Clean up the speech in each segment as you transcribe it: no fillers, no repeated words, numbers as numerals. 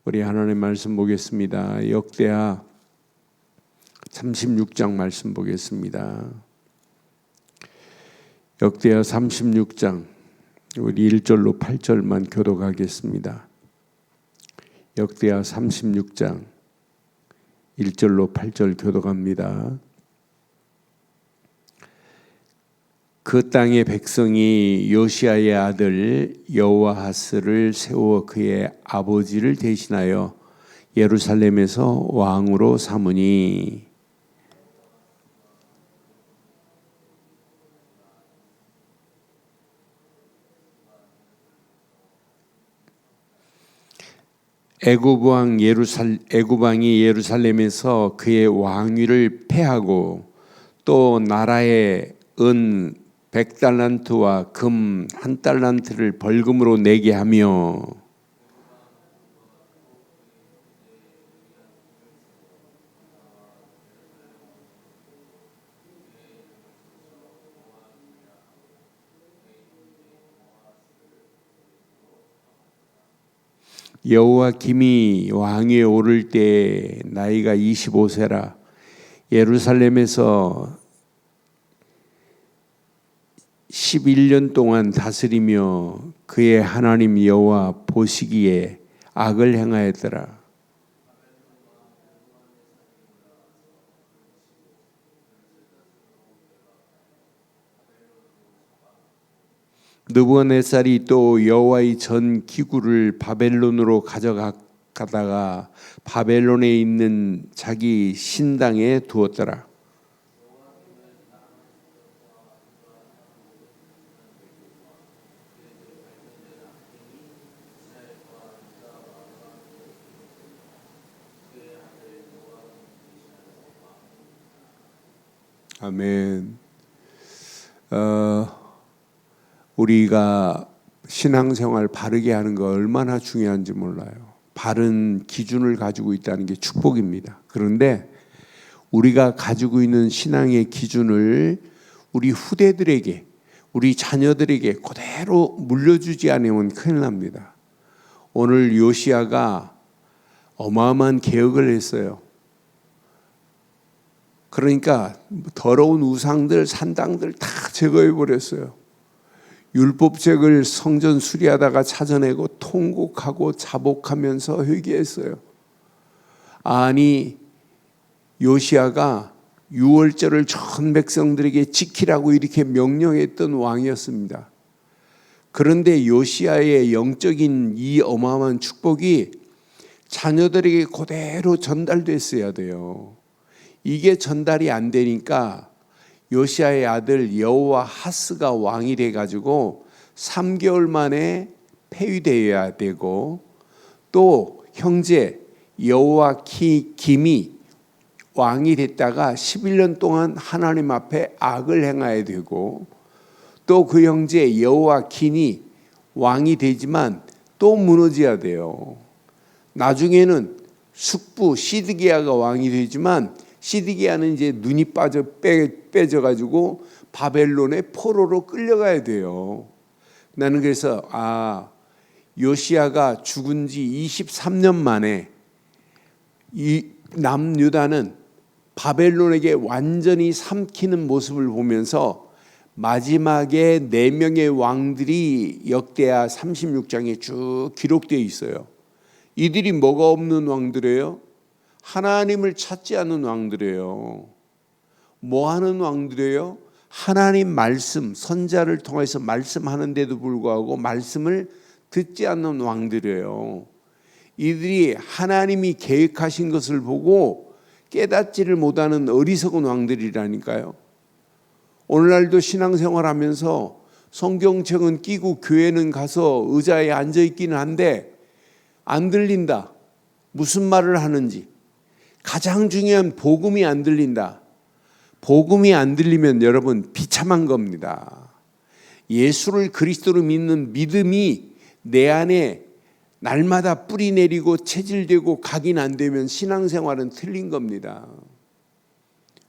우리 하나님 말씀 보겠습니다. 역대하 36장 말씀 보겠습니다. 역대하 36장 우리 1절로 8절만 교독하겠습니다. 역대하 36장 1절로 8절 교독합니다. 그 땅의 백성이 요시야의 아들 여호아하스를 세워 그의 아버지를 대신하여 예루살렘에서 왕으로 삼으니 애굽왕이 예루살렘에서 그의 왕위를 폐하고 또 나라의 은 100달란트와 금 1달란트를 벌금으로 내게 하며 여호와김이 왕위에 오를 때 나이가 25세라 예루살렘에서 11년 동안 다스리며 그의 하나님 여호와 보시기에 악을 행하였더라. 느부갓네살이 또 여호와의 전 기구를 바벨론으로 가져가다가 바벨론에 있는 자기 신당에 두었더라. 아멘. 우리가 신앙생활 바르게 하는 거 얼마나 중요한지 몰라요. 바른 기준을 가지고 있다는 게 축복입니다. 그런데 우리가 가지고 있는 신앙의 기준을 우리 후대들에게, 우리 자녀들에게 그대로 물려주지 않으면 큰일 납니다. 오늘 요시야가 어마어마한 개혁을 했어요. 그러니까 더러운 우상들, 산당들 다 제거해 버렸어요. 율법책을 성전 수리하다가 찾아내고 통곡하고 자복하면서 회개했어요. 아니 요시야가 유월절을 전 백성들에게 지키라고 이렇게 명령했던 왕이었습니다. 그런데 요시야의 영적인 이 어마어마한 축복이 자녀들에게 그대로 전달됐어야 돼요. 이게 전달이 안 되니까 요시야의 아들 여호아하스가 왕이 돼가지고 3개월 만에 폐위되어야 되고 또 형제 여호아김이 왕이 됐다가 11년 동안 하나님 앞에 악을 행해야 되고 또 그 형제 여호아긴이 왕이 되지만 또 무너져야 돼요. 나중에는 숙부 시드기야가 왕이 되지만 시드기야는 이제 눈이 빼져가지고 바벨론의 포로로 끌려가야 돼요. 나는 그래서 요시야가 죽은 지 23년 만에 이 남유다는 바벨론에게 완전히 삼키는 모습을 보면서 마지막에 4명의 왕들이 역대하 36장에 쭉 기록되어 있어요. 이들이 뭐가 없는 왕들이에요? 하나님을 찾지 않는 왕들이에요. 뭐 하는 왕들이에요? 하나님 말씀, 선자를 통해서 말씀하는데도 불구하고 말씀을 듣지 않는 왕들이에요. 이들이 하나님이 계획하신 것을 보고 깨닫지를 못하는 어리석은 왕들이라니까요. 오늘날도 신앙생활하면서 성경책은 끼고 교회는 가서 의자에 앉아있기는 한데 안 들린다. 무슨 말을 하는지. 가장 중요한 복음이 안 들린다. 복음이 안 들리면 여러분 비참한 겁니다. 예수를 그리스도로 믿는 믿음이 내 안에 날마다 뿌리 내리고 체질되고 각인 안 되면 신앙생활은 틀린 겁니다.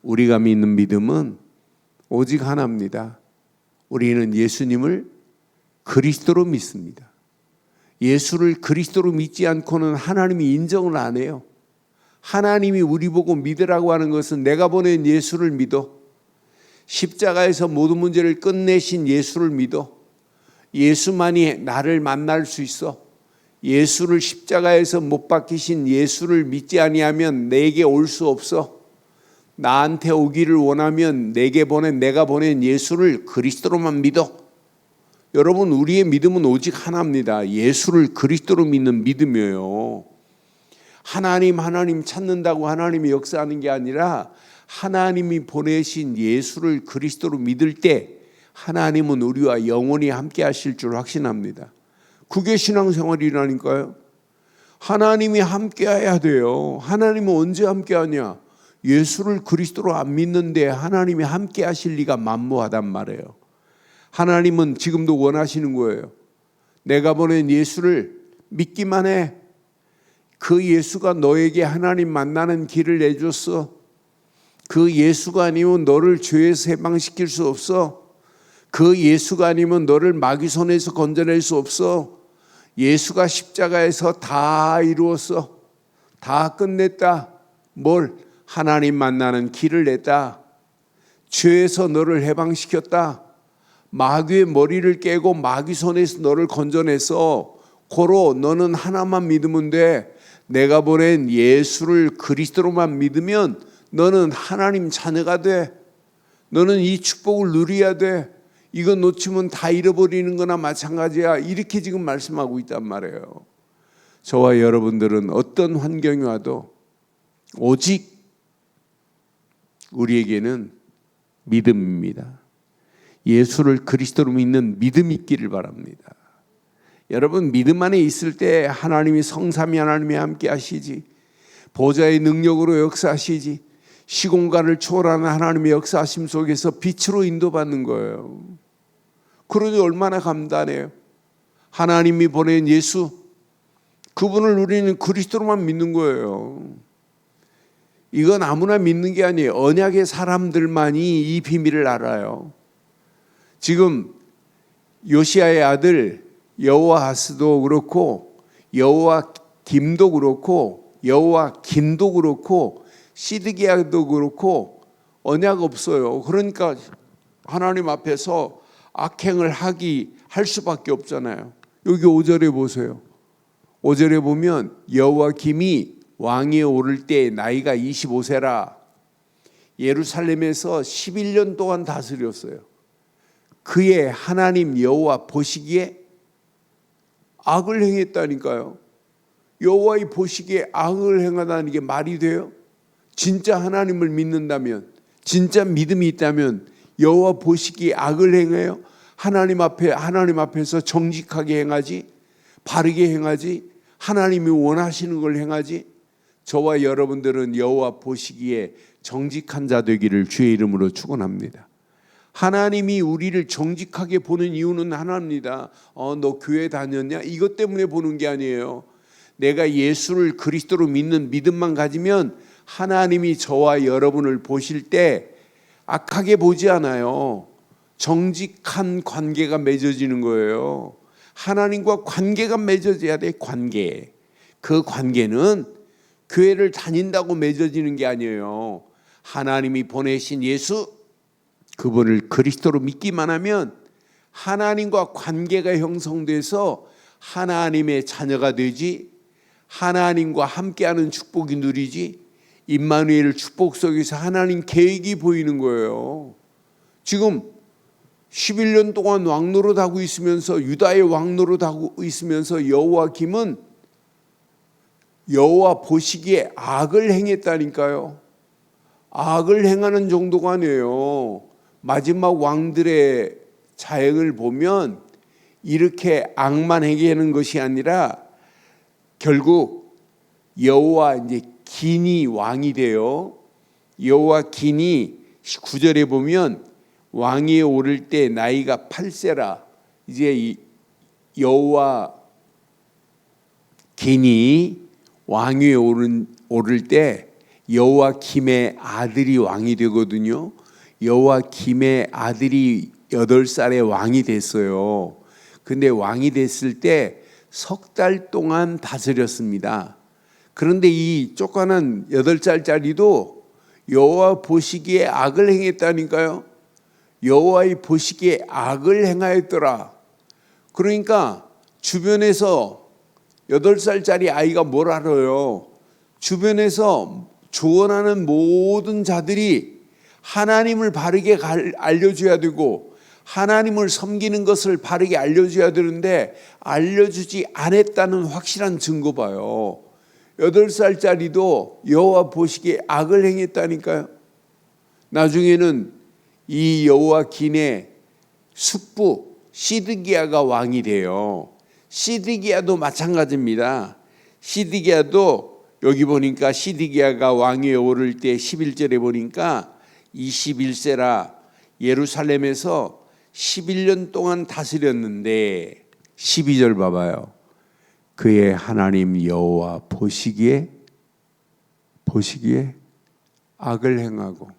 우리가 믿는 믿음은 오직 하나입니다. 우리는 예수님을 그리스도로 믿습니다. 예수를 그리스도로 믿지 않고는 하나님이 인정을 안 해요. 하나님이 우리 보고 믿으라고 하는 것은 내가 보낸 예수를 믿어. 십자가에서 모든 문제를 끝내신 예수를 믿어. 예수만이 나를 만날 수 있어. 예수를 십자가에서 못 박히신 예수를 믿지 아니하면 내게 올 수 없어. 나한테 오기를 원하면 내가 보낸 예수를 그리스도로만 믿어. 여러분, 우리의 믿음은 오직 하나입니다. 예수를 그리스도로 믿는 믿음이에요. 하나님 찾는다고 하나님이 역사하는 게 아니라 하나님이 보내신 예수를 그리스도로 믿을 때 하나님은 우리와 영원히 함께 하실 줄 확신합니다. 그게 신앙생활이라니까요. 하나님이 함께 해야 돼요. 하나님은 언제 함께 하냐? 예수를 그리스도로 안 믿는데 하나님이 함께 하실 리가 만무하단 말이에요. 하나님은 지금도 원하시는 거예요. 내가 보낸 예수를 믿기만 해. 그 예수가 너에게 하나님 만나는 길을 내줬어. 그 예수가 아니면 너를 죄에서 해방시킬 수 없어. 그 예수가 아니면 너를 마귀 손에서 건져낼 수 없어. 예수가 십자가에서 다 이루었어. 다 끝냈다. 뭘? 하나님 만나는 길을 냈다. 죄에서 너를 해방시켰다. 마귀의 머리를 깨고 마귀 손에서 너를 건져내서 고로 너는 하나만 믿으면 돼. 내가 보낸 예수를 그리스도로만 믿으면 너는 하나님 자녀가 돼. 너는 이 축복을 누려야 돼. 이거 놓치면 다 잃어버리는 거나 마찬가지야. 이렇게 지금 말씀하고 있단 말이에요. 저와 여러분들은 어떤 환경이 와도 오직 우리에게는 믿음입니다. 예수를 그리스도로 믿는 믿음이 있기를 바랍니다. 여러분, 믿음 안에 있을 때 하나님이 성삼위 하나님이 함께 하시지. 보좌의 능력으로 역사하시지. 시공간을 초월하는 하나님의 역사하심 속에서 빛으로 인도받는 거예요. 그러니 얼마나 감단해요. 하나님이 보낸 예수, 그분을 우리는 그리스도로만 믿는 거예요. 이건 아무나 믿는 게 아니에요. 언약의 사람들만이 이 비밀을 알아요. 지금 요시야의 아들 여호아하스도 그렇고 여호와김도 그렇고 여호와긴도 그렇고 시드기야도 그렇고 언약 없어요. 그러니까 하나님 앞에서 악행을 할 수밖에 없잖아요. 여기 5절에 보세요. 5절에 보면 여호와김이 왕위에 오를 때 나이가 25세라 예루살렘에서 11년 동안 다스렸어요. 그의 하나님 여호와 보시기에 악을 행했다니까요. 여호와의 보시기에 악을 행하다는 게 말이 돼요? 진짜 하나님을 믿는다면, 진짜 믿음이 있다면 여호와 보시기에 악을 행해요? 하나님 앞에서 정직하게 행하지, 바르게 행하지, 하나님이 원하시는 걸 행하지. 저와 여러분들은 여호와 보시기에 정직한 자 되기를 주의 이름으로 축원합니다. 하나님이 우리를 정직하게 보는 이유는 하나입니다. 너 교회 다녔냐? 이것 때문에 보는 게 아니에요. 내가 예수를 그리스도로 믿는 믿음만 가지면 하나님이 저와 여러분을 보실 때 악하게 보지 않아요. 정직한 관계가 맺어지는 거예요. 하나님과 관계가 맺어져야 돼. 관계. 그 관계는 교회를 다닌다고 맺어지는 게 아니에요. 하나님이 보내신 예수, 그분을 그리스도로 믿기만 하면 하나님과 관계가 형성돼서 하나님의 자녀가 되지, 하나님과 함께하는 축복이 누리지, 임마누엘 축복 속에서 하나님 계획이 보이는 거예요. 지금 11년 동안 왕노릇하고 있으면서, 유다의 왕노릇하고 있으면서 여호와김은 여호와 보시기에 악을 행했다니까요. 악을 행하는 정도가 아니에요. 마지막 왕들의 자행을 보면 이렇게 악만 행하는 것이 아니라 결국 여호와 이제 긴이 왕이 돼요. 여호와 긴이 9절에 보면 왕위에 오를 때 나이가 8세라. 이제 여호와 긴이 왕위에 오를 때 여호와김의 아들이 왕이 되거든요. 여호와김의 아들이 8살에 왕이 됐어요. 근데 왕이 됐을 때 석 달 동안 다스렸습니다. 그런데 이 쫓겨난 8살짜리도 여호와 보시기에 악을 행했다니까요. 여호와의 보시기에 악을 행하였더라. 그러니까 주변에서 8살짜리 아이가 뭘 알아요? 주변에서 조언하는 모든 자들이 하나님을 바르게 알려줘야 되고 하나님을 섬기는 것을 바르게 알려줘야 되는데 알려주지 않았다는 확실한 증거 봐요. 8살짜리도 여호와 보시기에 악을 행했다니까요. 나중에는 이 여호와긴의 숙부 시드기야가 왕이 돼요. 시드기야도 마찬가지입니다. 시드기야도 여기 보니까 시드기야가 왕위에 오를 때 11절에 보니까 21세라 예루살렘에서 11년 동안 다스렸는데 12절 봐봐요. 그의 하나님 여호와 보시기에 악을 행하고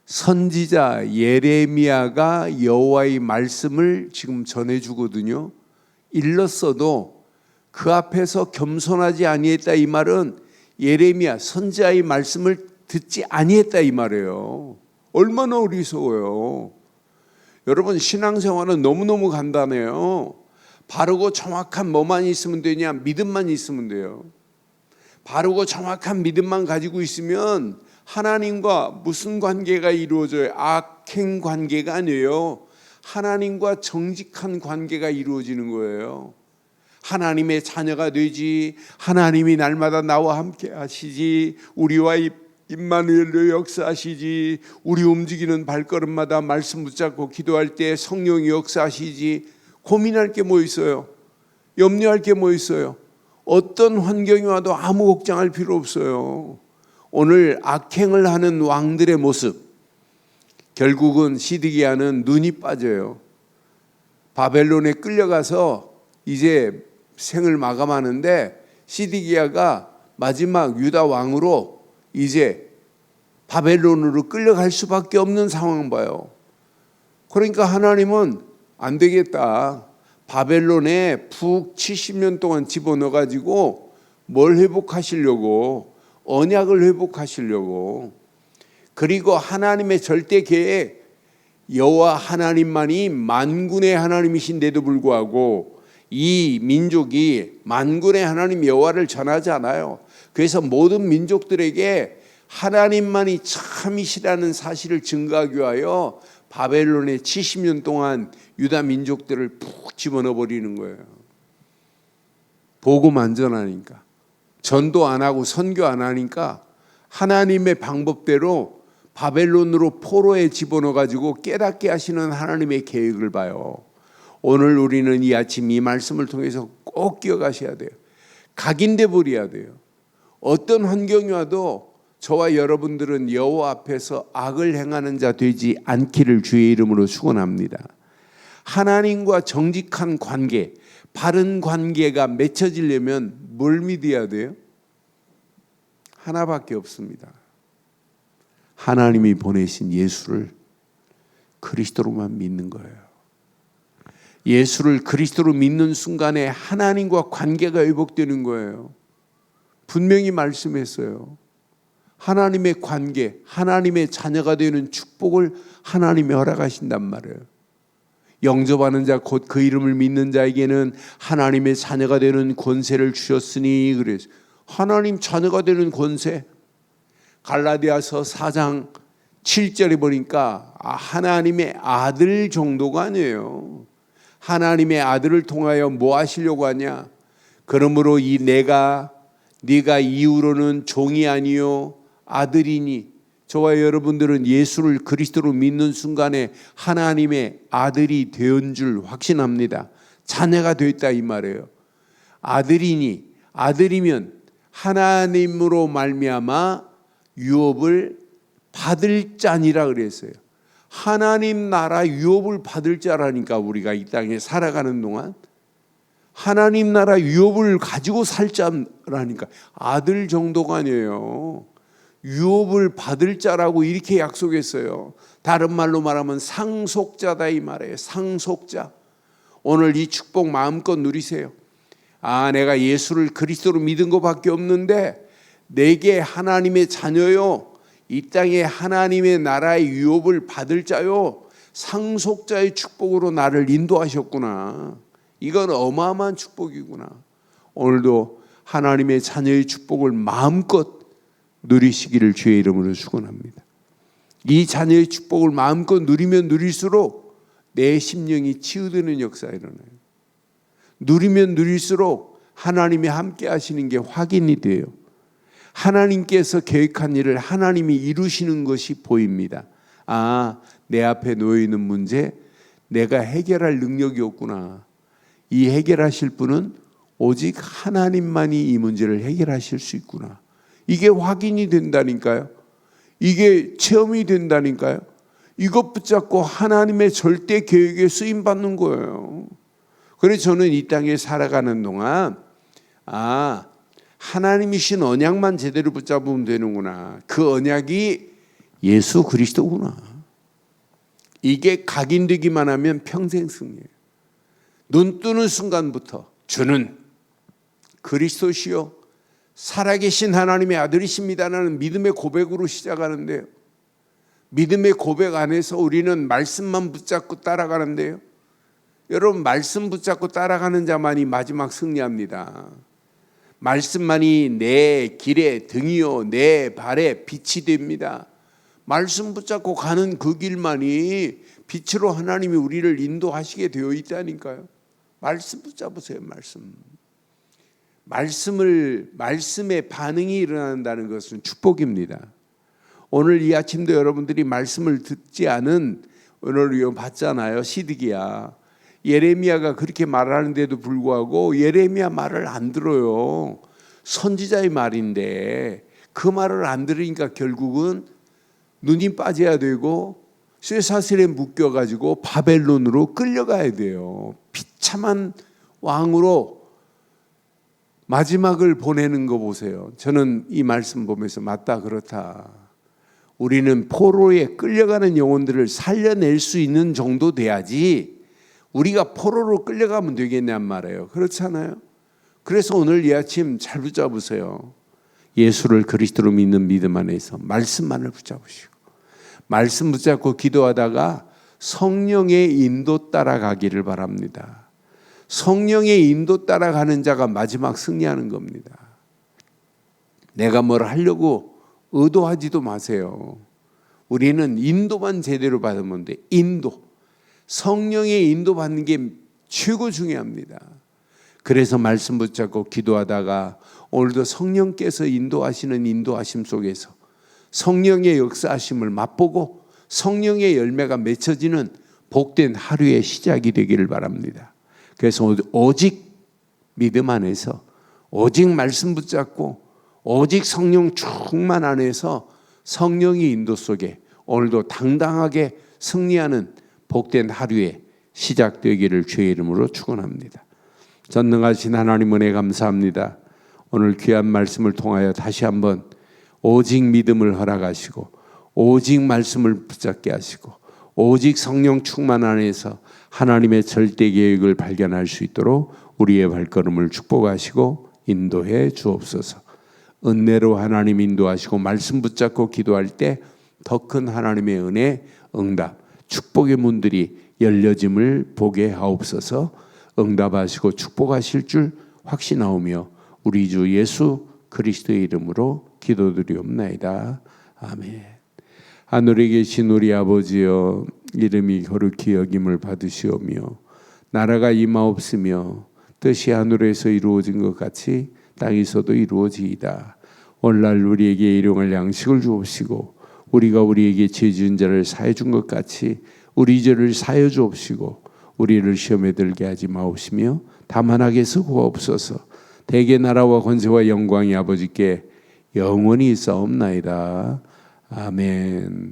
선지자 예레미야가 여호와의 말씀을 지금 전해주거든요. 일렀어도 그 앞에서 겸손하지 아니했다 이 말은 예레미야 선지자의 말씀을 듣지 아니했다 이 말이에요. 얼마나 어리석어요. 여러분 신앙생활은 너무너무 간단해요. 바르고 정확한 뭐만 있으면 되냐? 믿음만 있으면 돼요. 바르고 정확한 믿음만 가지고 있으면 하나님과 무슨 관계가 이루어져요? 악행 관계가 아니에요. 하나님과 정직한 관계가 이루어지는 거예요. 하나님의 자녀가 되지, 하나님이 날마다 나와 함께 하시지, 우리와 임마누엘로 역사하시지, 우리 움직이는 발걸음마다 말씀 붙잡고 기도할 때 성령이 역사하시지. 고민할 게 뭐 있어요? 염려할 게 뭐 있어요? 어떤 환경이 와도 아무 걱정할 필요 없어요. 오늘 악행을 하는 왕들의 모습, 결국은 시드기야는 눈이 빠져요. 바벨론에 끌려가서 이제 생을 마감하는데 시드기야가 마지막 유다 왕으로 이제 바벨론으로 끌려갈 수밖에 없는 상황 봐요. 그러니까 하나님은 안 되겠다. 바벨론에 푹 70년 동안 집어넣어가지고 뭘 회복하시려고, 언약을 회복하시려고. 그리고 하나님의 절대 계획, 여호와 하나님만이 만군의 하나님이신데도 불구하고 이 민족이 만군의 하나님 여호와를 전하지 않아요. 그래서 모든 민족들에게 하나님만이 참이시라는 사실을 증거하기 위하여 바벨론에 70년 동안 유다 민족들을 푹 집어넣어 버리는 거예요. 복음 안 전하니까, 전도 안 하고 선교 안 하니까 하나님의 방법대로 바벨론으로 포로에 집어넣어 가지고 깨닫게 하시는 하나님의 계획을 봐요. 오늘 우리는 이 아침 이 말씀을 통해서 꼭 기억하셔야 돼요. 각인돼 버려야 돼요. 어떤 환경이 와도 저와 여러분들은 여호와 앞에서 악을 행하는 자 되지 않기를 주의 이름으로 축원합니다. 하나님과 정직한 관계, 바른 관계가 맺혀지려면 뭘 믿어야 돼요? 하나밖에 없습니다. 하나님이 보내신 예수를 그리스도로만 믿는 거예요. 예수를 그리스도로 믿는 순간에 하나님과 관계가 회복되는 거예요. 분명히 말씀했어요. 하나님의 관계, 하나님의 자녀가 되는 축복을 하나님이 허락하신단 말이에요. 영접하는 자 곧 그 이름을 믿는 자에게는 하나님의 자녀가 되는 권세를 주셨으니 그래서 하나님 자녀가 되는 권세. 갈라디아서 4장 7절에 보니까 하나님의 아들 정도가 아니에요. 하나님의 아들을 통하여 뭐 하시려고 하냐? 그러므로 이 네가 이후로는 종이 아니요 아들이니. 저와 여러분들은 예수를 그리스도로 믿는 순간에 하나님의 아들이 된 줄 확신합니다. 자녀가 됐다 이 말이에요. 아들이니, 아들이면 하나님으로 말미암아 유업을 받을 자니라 그랬어요. 하나님 나라 유업을 받을 자라니까. 우리가 이 땅에 살아가는 동안 하나님 나라 유업을 가지고 살 자라니까. 아들 정도가 아니에요. 유업을 받을 자라고 이렇게 약속했어요. 다른 말로 말하면 상속자다 이 말이에요. 상속자. 오늘 이 축복 마음껏 누리세요. 내가 예수를 그리스도로 믿은 것밖에 없는데 내게 하나님의 자녀요, 이 땅에 하나님의 나라의 유업을 받을 자요, 상속자의 축복으로 나를 인도하셨구나. 이건 어마어마한 축복이구나. 오늘도 하나님의 자녀의 축복을 마음껏 누리시기를 주의 이름으로 축원합니다. 이 자녀의 축복을 마음껏 누리면 누릴수록 내 심령이 치유되는 역사가 일어나요. 누리면 누릴수록 하나님이 함께 하시는 게 확인이 돼요. 하나님께서 계획한 일을 하나님이 이루시는 것이 보입니다. 내 앞에 놓여있는 문제 내가 해결할 능력이 없구나. 이 해결하실 분은 오직 하나님만이 이 문제를 해결하실 수 있구나. 이게 확인이 된다니까요. 이게 체험이 된다니까요. 이것 붙잡고 하나님의 절대 계획에 쓰임받는 거예요. 그래서 저는 이 땅에 살아가는 동안 하나님이신 언약만 제대로 붙잡으면 되는구나. 그 언약이 예수 그리스도구나. 이게 각인되기만 하면 평생 승리예요. 눈 뜨는 순간부터 주는 그리스도시요 살아계신 하나님의 아들이십니다라는 믿음의 고백으로 시작하는데요. 믿음의 고백 안에서 우리는 말씀만 붙잡고 따라가는데요. 여러분, 말씀 붙잡고 따라가는 자만이 마지막 승리합니다. 말씀만이 내 길의 등이요 내 발의 빛이 됩니다. 말씀 붙잡고 가는 그 길만이 빛으로 하나님이 우리를 인도하시게 되어 있다니까요. 말씀 붙잡으세요. 말씀에 반응이 일어난다는 것은 축복입니다. 오늘 이 아침도 여러분들이 말씀을 듣지 않은, 오늘 이거 봤잖아요. 시드기야. 예레미야가 그렇게 말하는데도 불구하고 예레미야 말을 안 들어요. 선지자의 말인데 그 말을 안 들으니까 결국은 눈이 빠져야 되고 쇠사슬에 묶여가지고 바벨론으로 끌려가야 돼요. 비참한 왕으로 마지막을 보내는 거 보세요. 저는 이 말씀 보면서 맞다, 그렇다. 우리는 포로에 끌려가는 영혼들을 살려낼 수 있는 정도 돼야지 우리가 포로로 끌려가면 되겠냔 말이에요. 그렇잖아요. 그래서 오늘 이 아침 잘 붙잡으세요. 예수를 그리스도로 믿는 믿음 안에서 말씀만을 붙잡으시고, 말씀 붙잡고 기도하다가 성령의 인도 따라가기를 바랍니다. 성령의 인도 따라가는 자가 마지막 승리하는 겁니다. 내가 뭘 하려고 의도하지도 마세요. 우리는 인도만 제대로 받으면 돼. 성령의 인도 받는 게 최고 중요합니다. 그래서 말씀 붙잡고 기도하다가 오늘도 성령께서 인도하시는 인도하심 속에서 성령의 역사하심을 맛보고 성령의 열매가 맺혀지는 복된 하루의 시작이 되기를 바랍니다. 그래서 오직 믿음 안에서, 오직 말씀 붙잡고, 오직 성령 충만 안에서 성령의 인도 속에 오늘도 당당하게 승리하는 복된 하루의 시작되기를 주의 이름으로 축원합니다. 전능하신 하나님 은혜 감사합니다. 오늘 귀한 말씀을 통하여 다시 한번 오직 믿음을 허락하시고, 오직 말씀을 붙잡게 하시고, 오직 성령 충만 안에서 하나님의 절대 계획을 발견할 수 있도록 우리의 발걸음을 축복하시고 인도해 주옵소서. 은혜로 하나님 인도하시고 말씀 붙잡고 기도할 때 더 큰 하나님의 은혜, 응답, 축복의 문들이 열려짐을 보게 하옵소서. 응답하시고 축복하실 줄 확신하오며 우리 주 예수 그리스도의 이름으로 기도드리옵나이다. 아멘. 하늘에 계신 우리 아버지여, 이름이 거룩히 여김을 받으시오며 나라가 임하옵으며 뜻이 하늘에서 이루어진 것 같이 땅에서도 이루어지이다. 오늘날 우리에게 일용할 양식을 주옵시고 우리가 우리에게 죄 지은 자를 사해 준 것 같이 우리 죄를 사여 주옵시고 우리를 시험에 들게 하지 마옵시며 다만 악에서 구하옵소서. 대개 나라와 권세와 영광이 아버지께 영원히 있사옵나이다. 아멘.